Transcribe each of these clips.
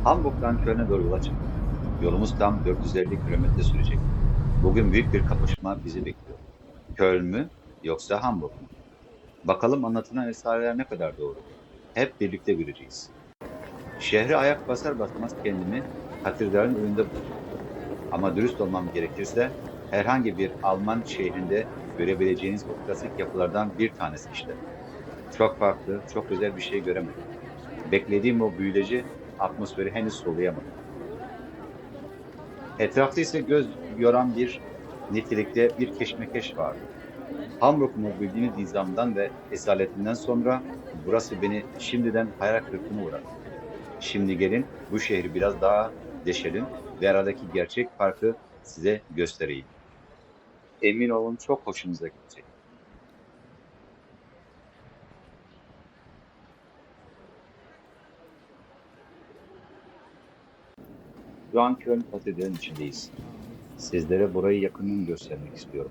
Hamburg'dan Köln'e doğru yola çıktık. Yolumuz tam 450 kilometre sürecek. Bugün büyük bir kapışma bizi bekliyor. Köln mü yoksa Hamburg mu? Bakalım anlatılan efsaneler ne kadar doğru? Hep birlikte göreceğiz. Şehre ayak basar basmaz kendimi katedralin önünde buldum. Ama dürüst olmam gerekirse herhangi bir Alman şehrinde görebileceğiniz o klasik yapılardan bir tanesi işte. Çok farklı, çok özel bir şey göremedim. Beklediğim o büyüleyici atmosferi henüz soluyamadım. Etrafta ise göz yoran bir nitelikte bir keşmekeş vardı. Hamburg'un o bildiğiniz nizamdan ve esaletinden sonra burası beni şimdiden hayal kırıklığına uğrattı. Şimdi gelin bu şehri biraz daha deşelim ve aradaki gerçek farkı size göstereyim. Emin olun çok hoşunuza gidecek. Şu an Köln Katedrali'nin içindeyiz. Sizlere burayı yakından göstermek istiyorum.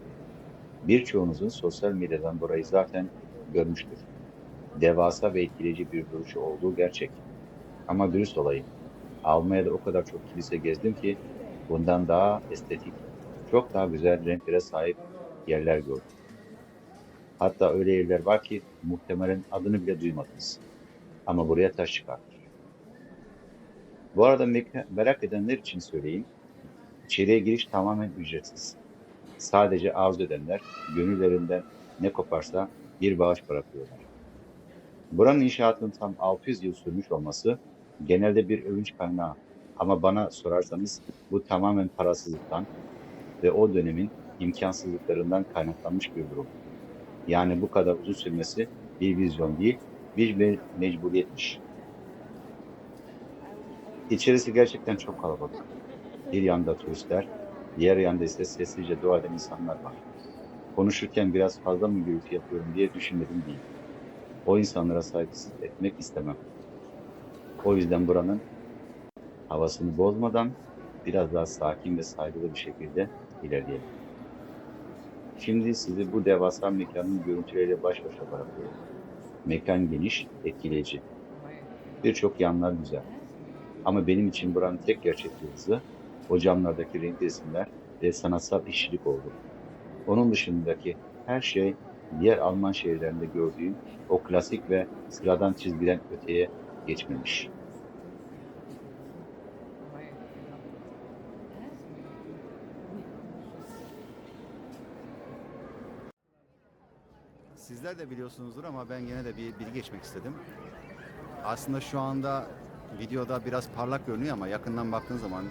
Birçoğunuzun sosyal medyadan burayı zaten görmüştür. Devasa ve etkileyici bir duruşu olduğu gerçek. Ama dürüst olayım. Almanya'da o kadar çok kilise gezdim ki bundan daha estetik, çok daha güzel renklere sahip yerler gördüm. Hatta öyle yerler var ki muhtemelen adını bile duymadınız. Ama buraya taş çıkartır. Bu arada merak edenler için söyleyeyim. İçeriye giriş tamamen ücretsiz. Sadece arzu edenler gönüllerinden ne koparsa bir bağış bırakıyorlar. Buranın inşaatının tam 600 yıl sürmüş olması genelde bir övünç kaynağı. Ama bana sorarsanız bu tamamen parasızlıktan ve o dönemin imkansızlıklarından kaynaklanmış bir durum. Yani bu kadar uzun sürmesi bir vizyon değil, bir mecburiyetmiş. İçerisi gerçekten çok kalabalık. Bir yanda turistler, diğer yanda ise sessizce dua eden insanlar var. Konuşurken biraz fazla mı gürültü yapıyorum diye düşünmedim değil. O insanlara saygısızlık etmek istemem. O yüzden buranın havasını bozmadan biraz daha sakin ve saygılı bir şekilde ilerleyelim. Şimdi sizi bu devasa mekanın görüntüleriyle baş başa bırakıyorum. Mekan geniş, etkileyici. Birçok yanlar güzel. Ama benim için buranın tek gerçek yıldızı o camlardaki renkli resimler ve sanatsal işçilik oldu. Onun dışındaki her şey diğer Alman şehirlerinde gördüğüm o klasik ve sıradan çizgiden öteye geçmemiş. Sizler de biliyorsunuzdur ama ben gene de bir bilgi geçmek istedim. Aslında şu anda videoda biraz parlak görünüyor ama yakından baktığın zaman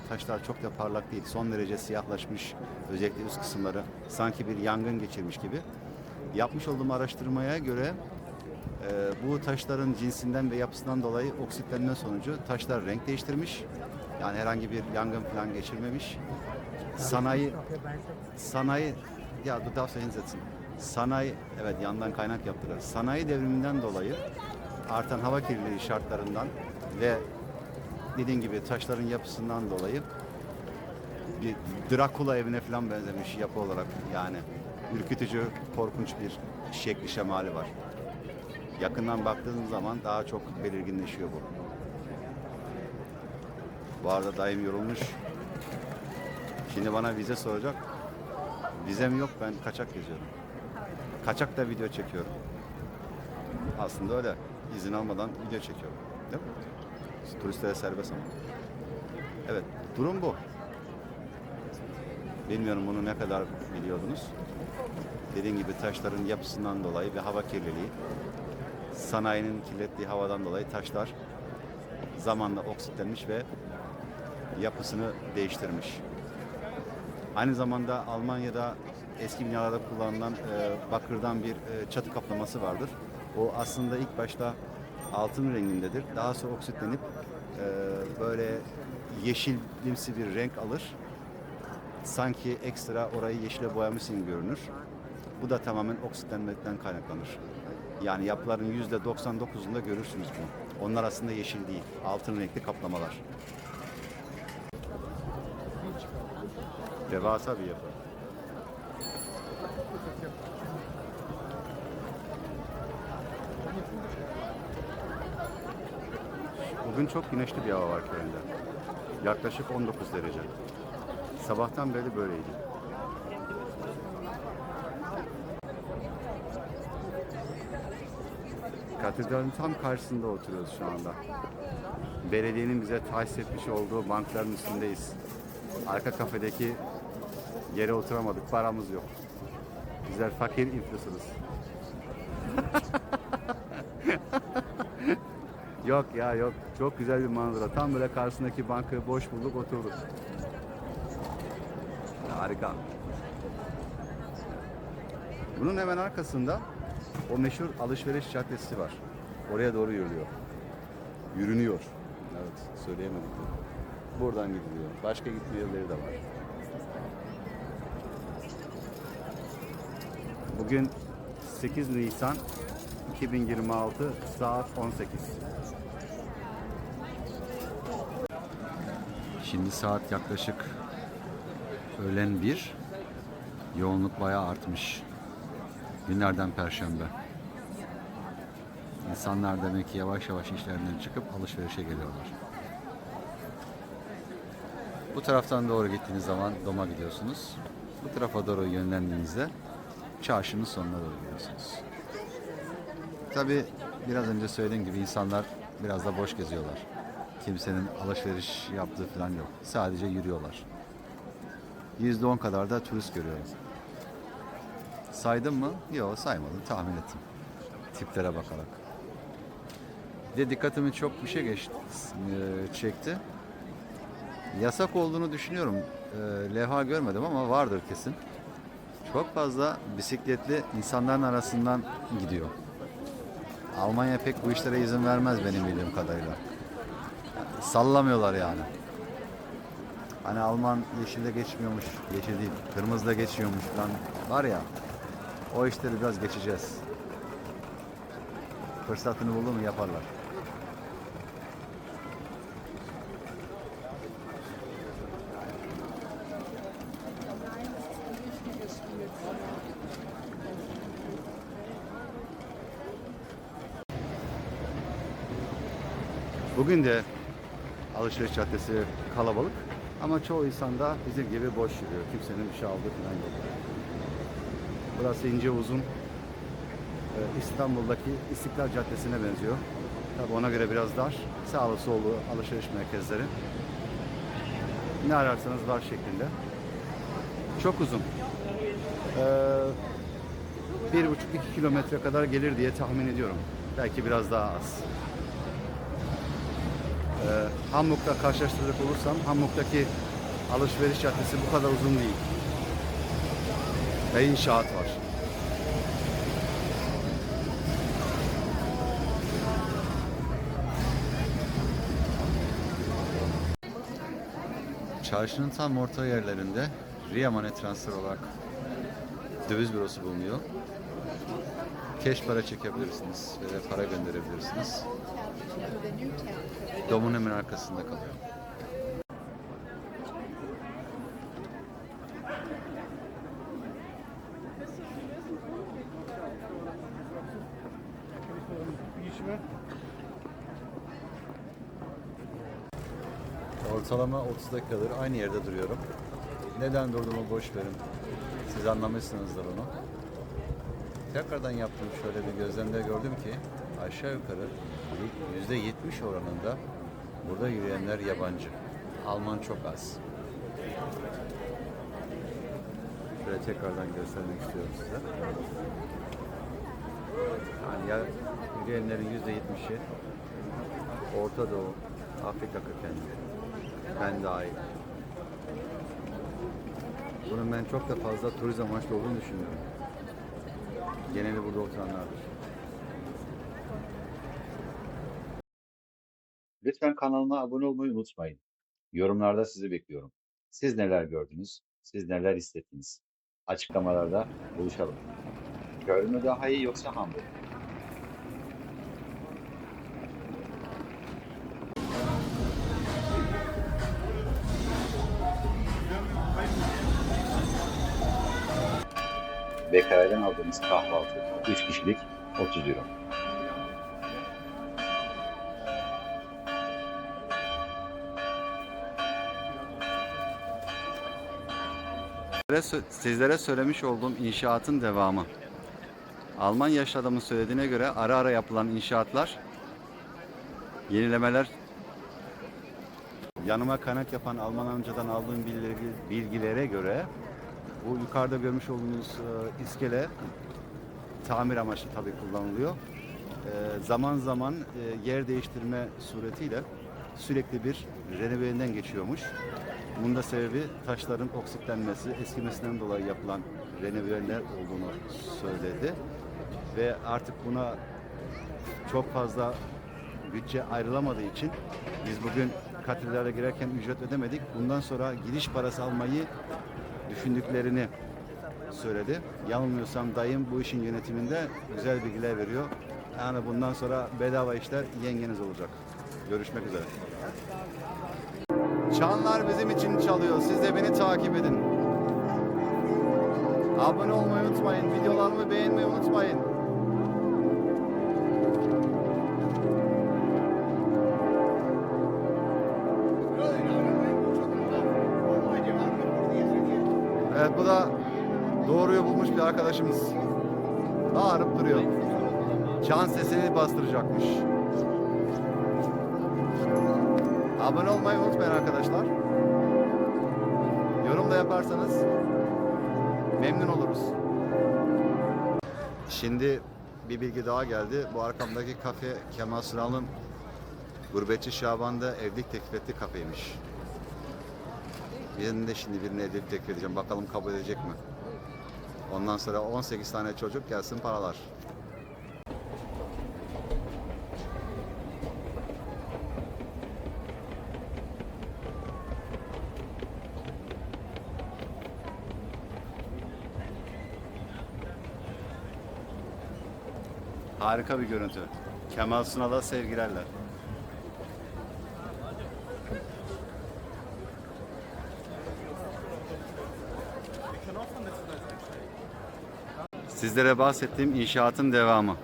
taşlar çok da parlak değil. Son derece siyahlaşmış, özellikle üst kısımları sanki bir yangın geçirmiş gibi. Yapmış olduğum araştırmaya göre bu taşların cinsinden ve yapısından dolayı oksitlenme sonucu taşlar renk değiştirmiş. Yani herhangi bir yangın falan geçirmemiş. Sanayi sanayi ya du darfst ja hinsetzen. Sanayi, evet, yandan kaynak yaptılar. Sanayi devriminden dolayı artan hava kirliliği şartlarından ve dediğin gibi taşların yapısından dolayı bir Drakula evine falan benzemiş yapı olarak, yani ürkütücü, korkunç bir şekli şemali var. Yakından baktığın zaman daha çok belirginleşiyor bu. Bu arada dayım yorulmuş. Şimdi bana vize soracak. Vizem yok, ben kaçak geziyorum. Kaçak da video çekiyorum. Aslında öyle. İzin almadan video çekiyorum. Değil mi? Turistlere serbest ama. Evet, durum bu. Bilmiyorum bunu ne kadar biliyordunuz. Dediğim gibi taşların yapısından dolayı ve hava kirliliği, sanayinin kirlettiği havadan dolayı taşlar zamanla oksitlenmiş ve yapısını değiştirmiş. Aynı zamanda Almanya'da eski binalarda kullanılan bakırdan bir çatı kaplaması vardır. O aslında ilk başta altın rengindedir. Daha sonra oksitlenip böyle yeşilimsi bir renk alır. Sanki ekstra orayı yeşile boyamışsın gibi görünür. Bu da tamamen oksitlenmekten kaynaklanır. Yani yapıların %99'unda görürsünüz bunu. Onlar aslında yeşil değil, altın renkli kaplamalar. Devasa bir yapı. Bugün çok güneşli bir hava var Köln'de. Yaklaşık 19 derece. Sabahtan beri böyleydi. Katedralin tam karşısında oturuyoruz şu anda. Belediyenin bize tahsis etmiş olduğu bankların üstündeyiz. Arka kafedeki yere oturamadık, paramız yok. Bizler fakir influencer'ız. Yok ya yok. Çok güzel bir manzara. Tam böyle karşısındaki bankı boş bulduk, oturduk. Harika. Bunun hemen arkasında o meşhur alışveriş caddesi var. Oraya doğru yürüyor. Yürünüyor. Evet, söyleyemedik. Buradan gidiliyor. Başka gitme yerleri de var. Bugün 8 Nisan 2026 saat 18. Şimdi saat yaklaşık öğlen 1. Yoğunluk bayağı artmış. Günlerden Perşembe. İnsanlar demek ki yavaş yavaş işlerinden çıkıp alışverişe geliyorlar. Bu taraftan doğru gittiğiniz zaman Dom'a gidiyorsunuz. Bu tarafa doğru yönlendiğinizde çarşının sonuna doğru gidiyorsunuz. Tabi biraz önce söylediğim gibi insanlar biraz da boş geziyorlar. Kimsenin alışveriş yaptığı falan yok. Sadece yürüyorlar. %10 kadar da turist görüyorum. Saydım mı? Yok, saymadım. Tahmin ettim. Tiplere bakarak. Bir de dikkatimi çok bir şey çekti. Yasak olduğunu düşünüyorum. Levha görmedim ama vardır kesin. Çok fazla bisikletli insanların arasından gidiyor. Almanya pek bu işlere izin vermez benim bildiğim kadarıyla. Sallamıyorlar yani. Hani Alman yeşilde geçmiyormuş, yeşil değil, kırmızıda geçiyormuş falan var ya. O işleri biraz geçeceğiz. Fırsatını buldu mu yaparlar. Bugün de alışveriş caddesi kalabalık ama çoğu insan da bizim gibi boş yürüyor. Kimsenin bir şey aldığı falan yok. Burası ince uzun. İstanbul'daki İstiklal Caddesi'ne benziyor. Tabi ona göre biraz dar. Sağlı sollu alışveriş merkezleri. Ne ararsanız var şeklinde. Çok uzun. 1,5-2 kilometre kadar gelir diye tahmin ediyorum. Belki biraz daha az. Hamburg'da karşılaştıracak olursam Hamburg'daki alışveriş caddesi bu kadar uzun değil. Ve inşaat var. Çarşının tam orta yerlerinde Ria Money Transfer olarak döviz bürosu bulunuyor. Cash para çekebilirsiniz ve de para gönderebilirsiniz. Dom'un hemen arkasında kalıyor. Ortalama 30 dakikadır aynı yerde duruyorum. Neden durduğumu boş verin. Siz anlamışsınızdır onu. Tekrardan yaptığım şöyle bir gözlemde gördüm ki aşağı yukarı %70 oranında burada yürüyenler yabancı. Alman çok az. Şöyle tekrardan göstermek istiyorum size. Yani ya yürüyenlerin %70'i Orta Doğu, Afrika kökenli. Ben dahil. Bunun ben çok da fazla turizm amaçlı olduğunu düşünüyorum. Geneli burada oturanlardır. Lütfen kanalıma abone olmayı unutmayın. Yorumlarda sizi bekliyorum. Siz neler gördünüz? Siz neler hissettiniz? Açıklamalarda buluşalım. Köln mü daha iyi yoksa Hamburg mu? BK'den aldığımız kahvaltı 3 kişilik 30 euro. Sizlere söylemiş olduğum inşaatın devamı. Alman yaşlı adamın söylediğine göre ara ara yapılan inşaatlar, yenilemeler. Yanıma kaynak yapan Alman amcadan aldığım bilgilere göre bu yukarıda görmüş olduğunuz iskele tamir amaçlı tabii kullanılıyor. Zaman zaman yer değiştirme suretiyle sürekli bir renoveden geçiyormuş. Bunun da sebebi taşların oksitlenmesi, eskimesinden dolayı yapılan renoveler olduğunu söyledi. Ve artık buna çok fazla bütçe ayrılamadığı için biz bugün katedrale girerken ücret ödemedik. Bundan sonra giriş parası almayı düşündüklerini söyledi. Yanılmıyorsam dayım bu işin yönetiminde güzel bilgiler veriyor. Yani bundan sonra bedava işler yengeniz olacak. Görüşmek üzere. Çanlar bizim için çalıyor. Siz de beni takip edin. Abone olmayı unutmayın. Videolarımı beğenmeyi unutmayın. Evet, bu da doğruyu bulmuş bir arkadaşımız. Bağırıp duruyor. Çan sesini bastıracakmış. Abone olmayı unutmayın arkadaşlar. Yorum da yaparsanız memnun oluruz. Şimdi bir bilgi daha geldi. Bu arkamdaki kafe Kemal Sunal'ın Gurbetçi Şaban'da evlilik teklif ettiği kafeymiş. Ben de şimdi birine evlilik teklif edeceğim. Bakalım kabul edecek mi? Ondan sonra 18 tane çocuk gelsin paralar. Harika bir görüntü. Kemal Sunal'a sevgilerler. Sizlere bahsettiğim inşaatın devamı.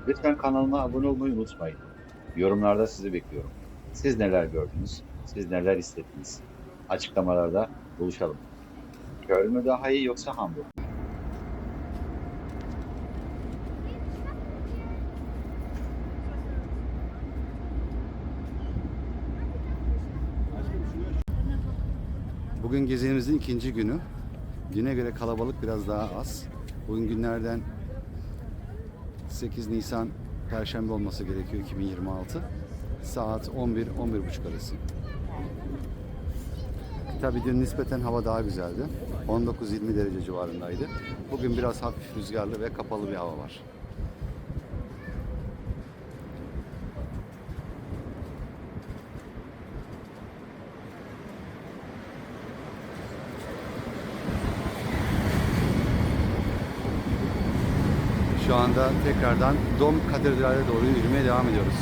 Lütfen kanalıma abone olmayı unutmayın. Yorumlarda sizi bekliyorum. Siz neler gördünüz? Siz neler hissettiniz? Açıklamalarda buluşalım. Köln mü daha iyi yoksa Hamburg mu? Bugün gezimizin ikinci günü. Düne göre kalabalık biraz daha az. Bugün günlerden 8 Nisan Perşembe olması gerekiyor, 2026. Saat 11-11.30 arası. Tabii dün nispeten hava daha güzeldi. 19-20 derece civarındaydı. Bugün biraz hafif rüzgarlı ve kapalı bir hava var. Şu anda tekrardan Dom Katedrali'ne doğru yürümeye devam ediyoruz.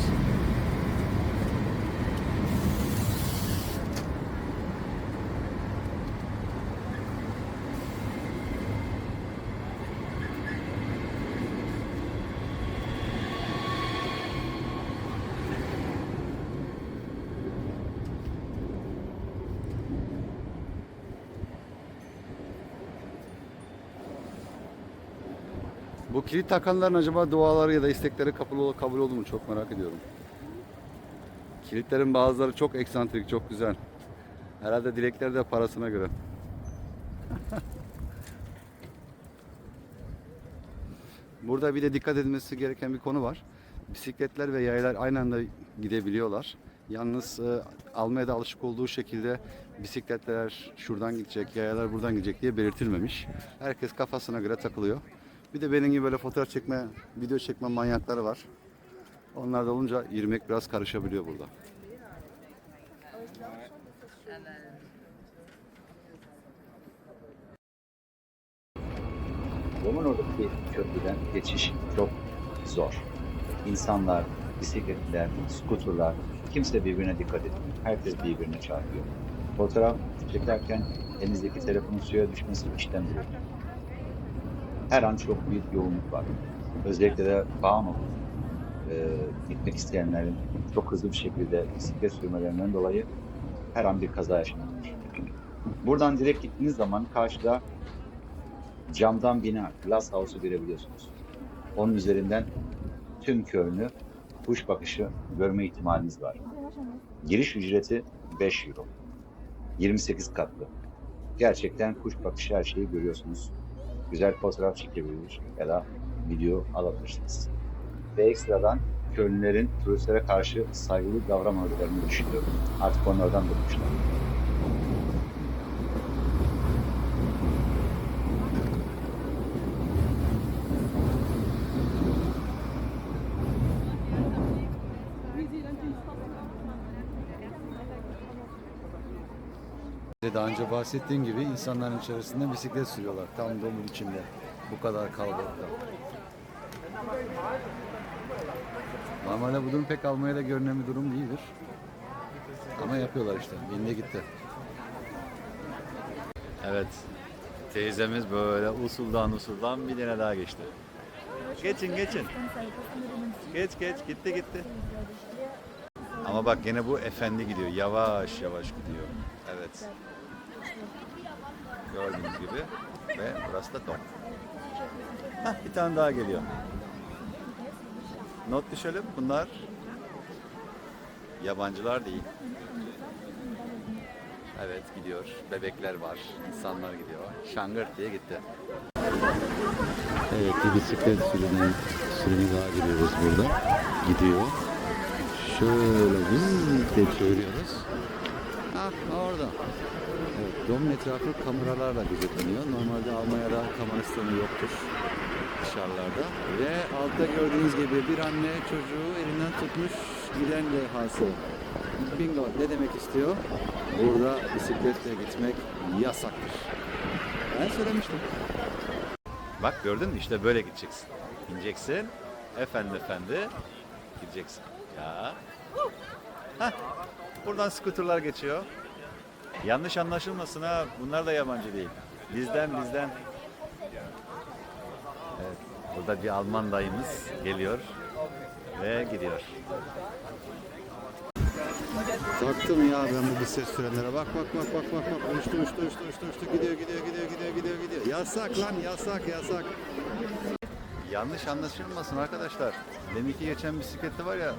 Bu kilit takanların acaba duaları ya da istekleri kabul oldu mu, çok merak ediyorum. Kilitlerin bazıları çok eksantrik, çok güzel. Herhalde dilekleri de parasına göre. Burada bir de dikkat edilmesi gereken bir konu var. Bisikletler ve yaylar aynı anda gidebiliyorlar. Yalnız Almanya'da alışık olduğu şekilde bisikletler şuradan gidecek, yayalar buradan gidecek diye belirtilmemiş. Herkes kafasına göre takılıyor. Bir de benim gibi böyle fotoğraf çekme, video çekme manyakları var. Onlar da olunca yürümek biraz karışabiliyor burada. Roman oradaki köprüden geçiş çok zor. İnsanlar, bisikletler, skuterlar, kimse birbirine dikkat etmiyor. Herkes birbirine çarpıyor. Fotoğraf çekerken elinizdeki telefonun suya düşmesi işten bile. Her an çok büyük yoğunluk var. Özellikle de Bangkok gitmek isteyenlerin çok hızlı bir şekilde bisiklet sürmelerinden dolayı her an bir kaza yaşanabilir. Buradan direkt gittiğiniz zaman karşıda camdan bina, Glass House'u görebiliyorsunuz. Onun üzerinden tüm Köln'ü kuş bakışı görme ihtimaliniz var. Giriş ücreti 5 euro. 28 katlı. Gerçekten kuş bakışı her şeyi görüyorsunuz. Güzel fotoğraf çekebilir ya da video alabilirsiniz. Ve ekstradan Kölnlerin turistlere karşı saygılı davranmadıklarını düşünüyorum. Artık onlardan bıkmışlar. Daha önce bahsettiğim gibi insanların içerisinde bisiklet sürüyorlar. Tam Dom'un içinde. Bu kadar kalabalıkta. Normalde bu durum pek Almanya'da görünen bir durum değildir. Ama yapıyorlar işte. Bindi gitti. Evet. Teyzemiz böyle usuldan bir tane daha geçti. Geçin. Geç gitti. Ama bak gene bu efendi gidiyor. Yavaş gidiyor. Evet. Gördüğünüz gibi. Ve burası da Dom. Bir tane daha geliyor. Not düşelim. Bunlar yabancılar değil. Evet gidiyor. Bebekler var. İnsanlar gidiyor. Şangırt diye gitti. Evet bir bisiklet sürümü daha gidiyoruz burada. Gidiyor. Şöyle biz çeviriyoruz. Orada. Evet, Dom'un etrafı kameralarla gözetleniyor. Normalde Almanya'da kamera sistemi yoktur dışarılarda. Ve altta gördüğünüz gibi bir anne çocuğu elinden tutmuş giden levhası. Bingo ne demek istiyor? Burada bisikletle gitmek yasaktır. Ben söylemiştim. Bak gördün mü işte böyle gideceksin. İneceksin. Efendi gideceksin. Ya. Buradan skuterlar geçiyor. Yanlış anlaşılmasın ha. Bunlar da yabancı değil. Bizden. Evet. Burada bir Alman dayımız geliyor ve gidiyor. Taktım ya ben bu bisiklet sürenlere. Bak. Uçtu. Gidiyor. Yasak. Yanlış anlaşılmasın arkadaşlar. Deminki geçen bisiklette var ya,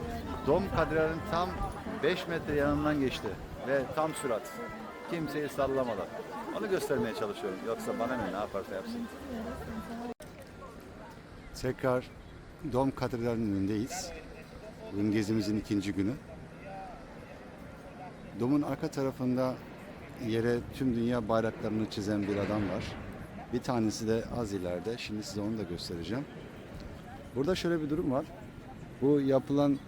Dom Katedrali'nin tam 5 metre yanından geçti. Ve tam sürat. Kimseyi sallamadan. Onu göstermeye çalışıyorum. Yoksa bana ne yaparsa yapsın. Tekrar Dom Katedrali'nin önündeyiz. Bugün gezimizin 2. günü. Dom'un arka tarafında yere tüm dünya bayraklarını çizen bir adam var. Bir tanesi de az ileride. Şimdi size onu da göstereceğim. Burada şöyle bir durum var. Bu yapılan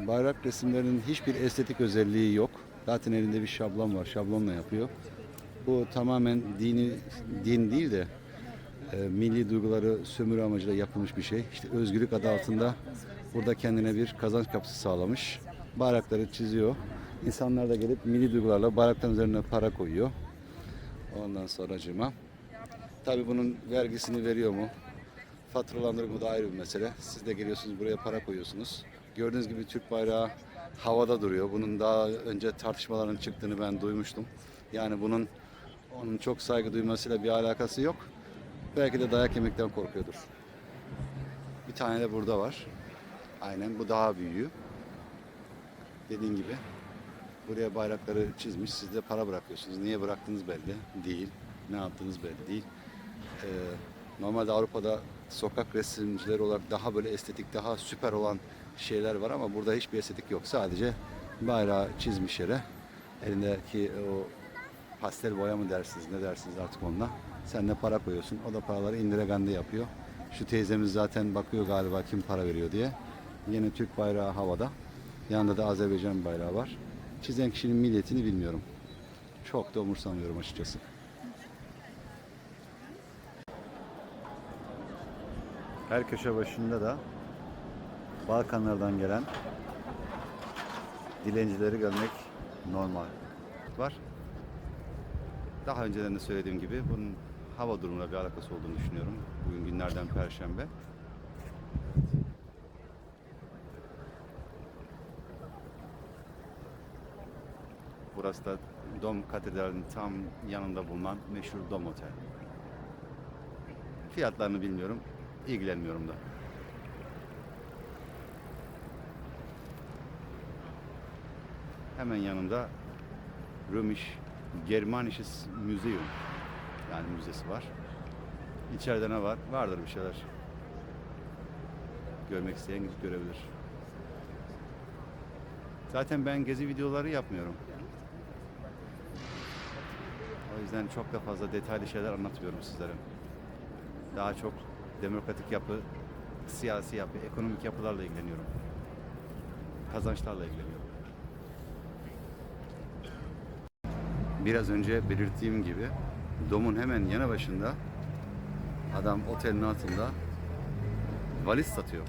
bayrak resimlerinin hiçbir estetik özelliği yok. Zaten elinde bir şablon var. Şablonla yapıyor. Bu tamamen din değil de milli duyguları sömürü amacıyla yapılmış bir şey. İşte özgürlük adı altında burada kendine bir kazanç kapısı sağlamış. Bayrakları çiziyor. İnsanlar da gelip milli duygularla bayrakların üzerine para koyuyor. Ondan sonracığıma. Tabii bunun vergisini veriyor mu? Faturalandırımı da ayrı bir mesele. Siz de geliyorsunuz buraya para koyuyorsunuz. Gördüğünüz gibi Türk bayrağı havada duruyor. Bunun daha önce tartışmaların çıktığını ben duymuştum. Yani onun çok saygı duymasıyla bir alakası yok. Belki de dayak yemekten korkuyordur. Bir tane de burada var. Aynen bu daha büyüğü. Dediğim gibi buraya bayrakları çizmiş. Siz de para bırakıyorsunuz. Niye bıraktığınız belli değil. Ne yaptığınız belli değil. Normalde Avrupa'da sokak resimcileri olarak daha böyle estetik, daha süper olan şeyler var ama burada hiçbir estetik yok. Sadece bayrağı çizmiş yere. Elindeki o pastel boya mı dersiniz, ne dersiniz artık onunla. Sen de para koyuyorsun. O da paraları indiregande yapıyor. Şu teyzemiz zaten bakıyor galiba kim para veriyor diye. Yine Türk bayrağı havada. Yanında da Azerbaycan bayrağı var. Çizen kişinin milliyetini bilmiyorum. Çok da umursamıyorum açıkçası. Her köşe başında da Balkanlardan gelen dilencileri görmek normal var. Daha önceden de söylediğim gibi bunun hava durumuyla bir alakası olduğunu düşünüyorum. Bugün günlerden Perşembe. Burası da Dom Katedrali'nin tam yanında bulunan meşhur Dom Otel. Fiyatlarını bilmiyorum, ilgilenmiyorum da. Hemen yanında Römisch Germanisches Museum, yani müzesi var. İçeride ne var? Vardır bir şeyler. Görmek isteyen gidip görebilir. Zaten ben gezi videoları yapmıyorum. O yüzden çok da fazla detaylı şeyler anlatmıyorum sizlere. Daha çok demokratik yapı, siyasi yapı, ekonomik yapılarla ilgileniyorum. Kazançlarla ilgileniyorum. Biraz önce belirttiğim gibi Dom'un hemen yanı başında adam otelin altında valiz satıyor.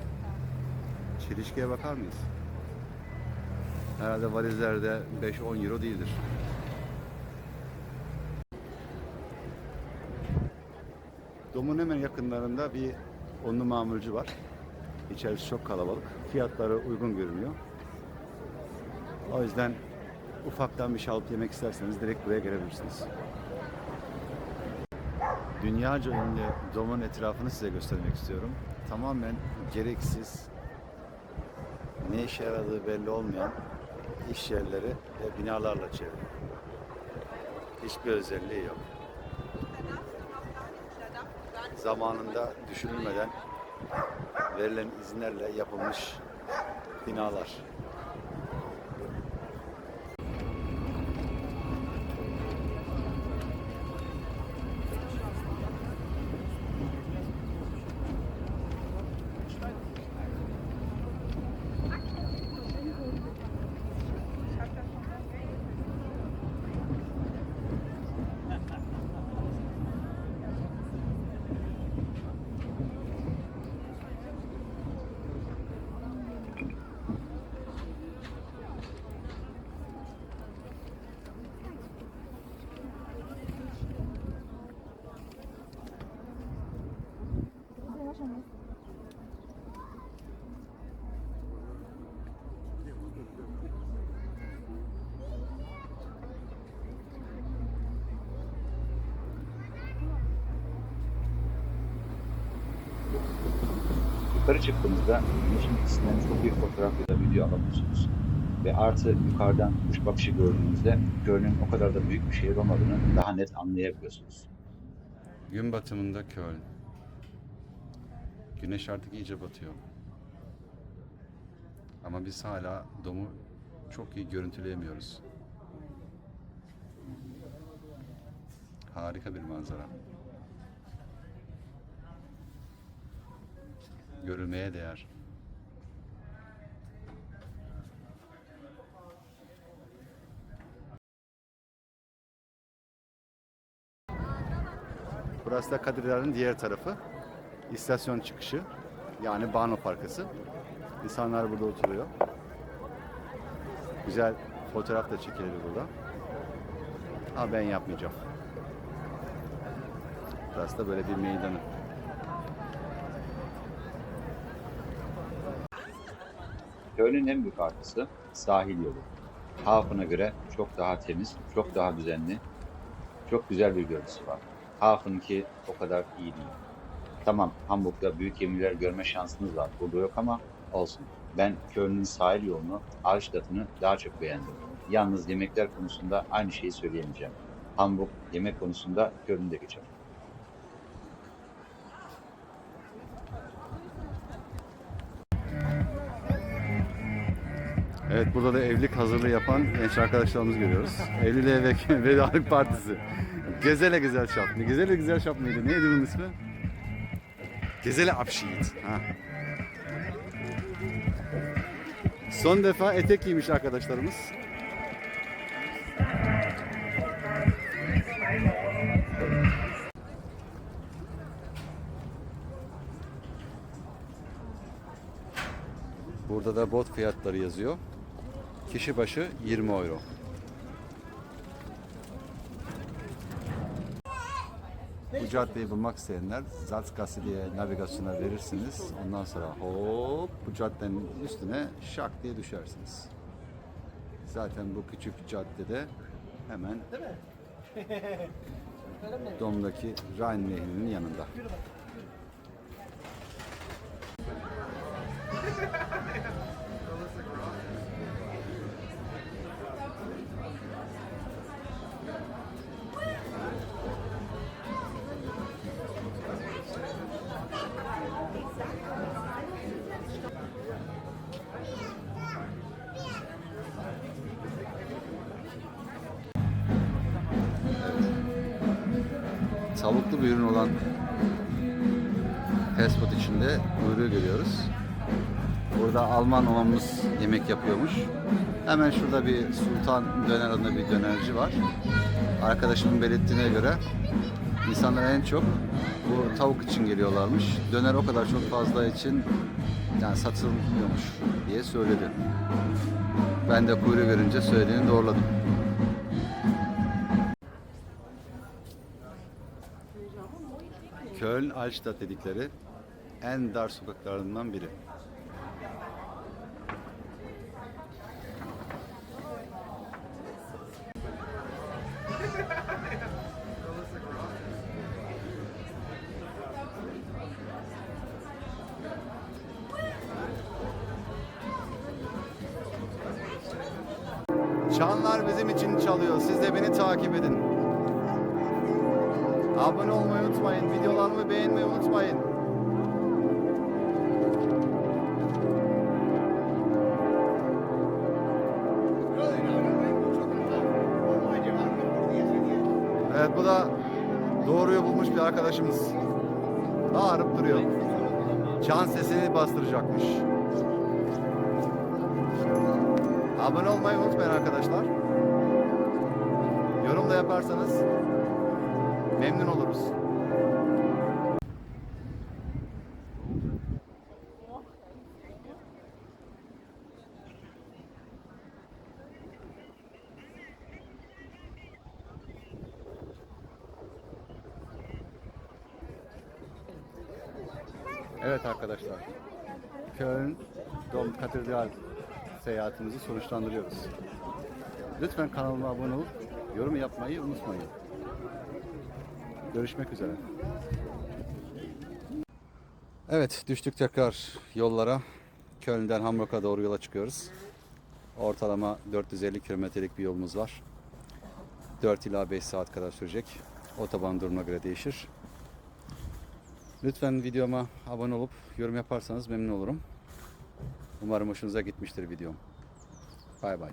Çelişkiye bakar mıyız? Herhalde valizlerde 5-10 euro değildir. Dom'un hemen yakınlarında bir onlu mamulcu var. İçerisi çok kalabalık. Fiyatları uygun görünüyor. O yüzden ufaktan bir şey alıp yemek isterseniz direkt buraya gelebilirsiniz. Dünyaca ünlü Dom'un etrafını size göstermek istiyorum. Tamamen gereksiz, ne işe yaradığı belli olmayan iş yerleri ve binalarla çevrili. Hiçbir özelliği yok. Zamanında düşünülmeden verilen izinlerle yapılmış binalar. Yukarı çıktığınızda güneşin ikisinden çok bir fotoğraf ya da video alabiliyorsunuz. Ve artı yukarıdan kuş bakışı gördüğünüzde Köln'ün o kadar da büyük bir şehir olmadığını daha net anlayabiliyorsunuz. Gün batımında Köln. Güneş artık iyice batıyor. Ama biz hala Dom'u çok iyi görüntüleyemiyoruz. Harika bir manzara. Görülmeye değer. Burası da katedralin diğer tarafı. İstasyon çıkışı. Yani Bahnhof arkası. İnsanlar burada oturuyor. Güzel fotoğraf da çekilir burada. Ama ben yapmayacağım. Burası da böyle bir meydanı. Köln'ün en büyük artısı sahil yolu. Hafen'a göre çok daha temiz, çok daha düzenli, çok güzel bir görüntüsü var. Hafen'ki o kadar iyi değil. Tamam, Hamburg'da büyük gemiler görme şansınız var. Burada yok ama olsun. Ben Köln'ün sahil yolunu, Altstadt'ını daha çok beğendim. Yalnız yemekler konusunda aynı şeyi söyleyemeyeceğim. Hamburg yemek konusunda Köln'de geçer. Evet, burada da evlilik hazırlığı yapan genç arkadaşlarımızı görüyoruz. Evliliğe ve vedalık partisi. Gezele güzel şap. Gezele güzel şap mıydı? Neydi bunun ismi? Gezele Abschied. Ha. Son defa etek giymiş arkadaşlarımız. Burada da bot fiyatları yazıyor. Kişi başı 20 euro. Bu caddeyi bulmak isteyenler Salzgasse diye navigasyona verirsiniz. Ondan sonra hop bu caddenin üstüne şak diye düşersiniz. Zaten bu küçük caddede hemen Dom'daki Rhein Nehri'nin yanında. Tavuklu bir ürün olan fast food içinde kuyruğu görüyoruz. Burada Alman mamamız yemek yapıyormuş. Hemen şurada bir Sultan Döner adında bir dönerci var. Arkadaşımın belirttiğine göre insanlar en çok bu tavuk için geliyorlarmış. Döner o kadar çok fazla için yani satılmıyormuş diye söyledi. Ben de kuyruğu görünce söylediğini doğruladım. Köln Altstadt dedikleri en dar sokaklarından biri. Çanlar bizim için çalıyor. Siz de beni takip edin. Abone olmayı unutmayın. Videolarımı beğenmeyi unutmayın. Evet, bu da doğruyu bulmuş bir arkadaşımız. Bağırıp duruyor. Çan sesini bastıracakmış. Abone olmayı unutmayın arkadaşlar. Yorum da yaparsanız memnun oluruz. Evet arkadaşlar. Köln Dom Katedral seyahatimizi sonuçlandırıyoruz. Lütfen kanalıma abone olup yorum yapmayı unutmayın. Görüşmek üzere. Evet, düştük tekrar yollara. Köln'den Hamburg'a doğru yola çıkıyoruz. Ortalama 450 kilometrelik bir yolumuz var. 4 ila 5 saat kadar sürecek. Otoban durumuna göre değişir. Lütfen videoma abone olup yorum yaparsanız memnun olurum. Umarım hoşunuza gitmiştir videom. Bay bay.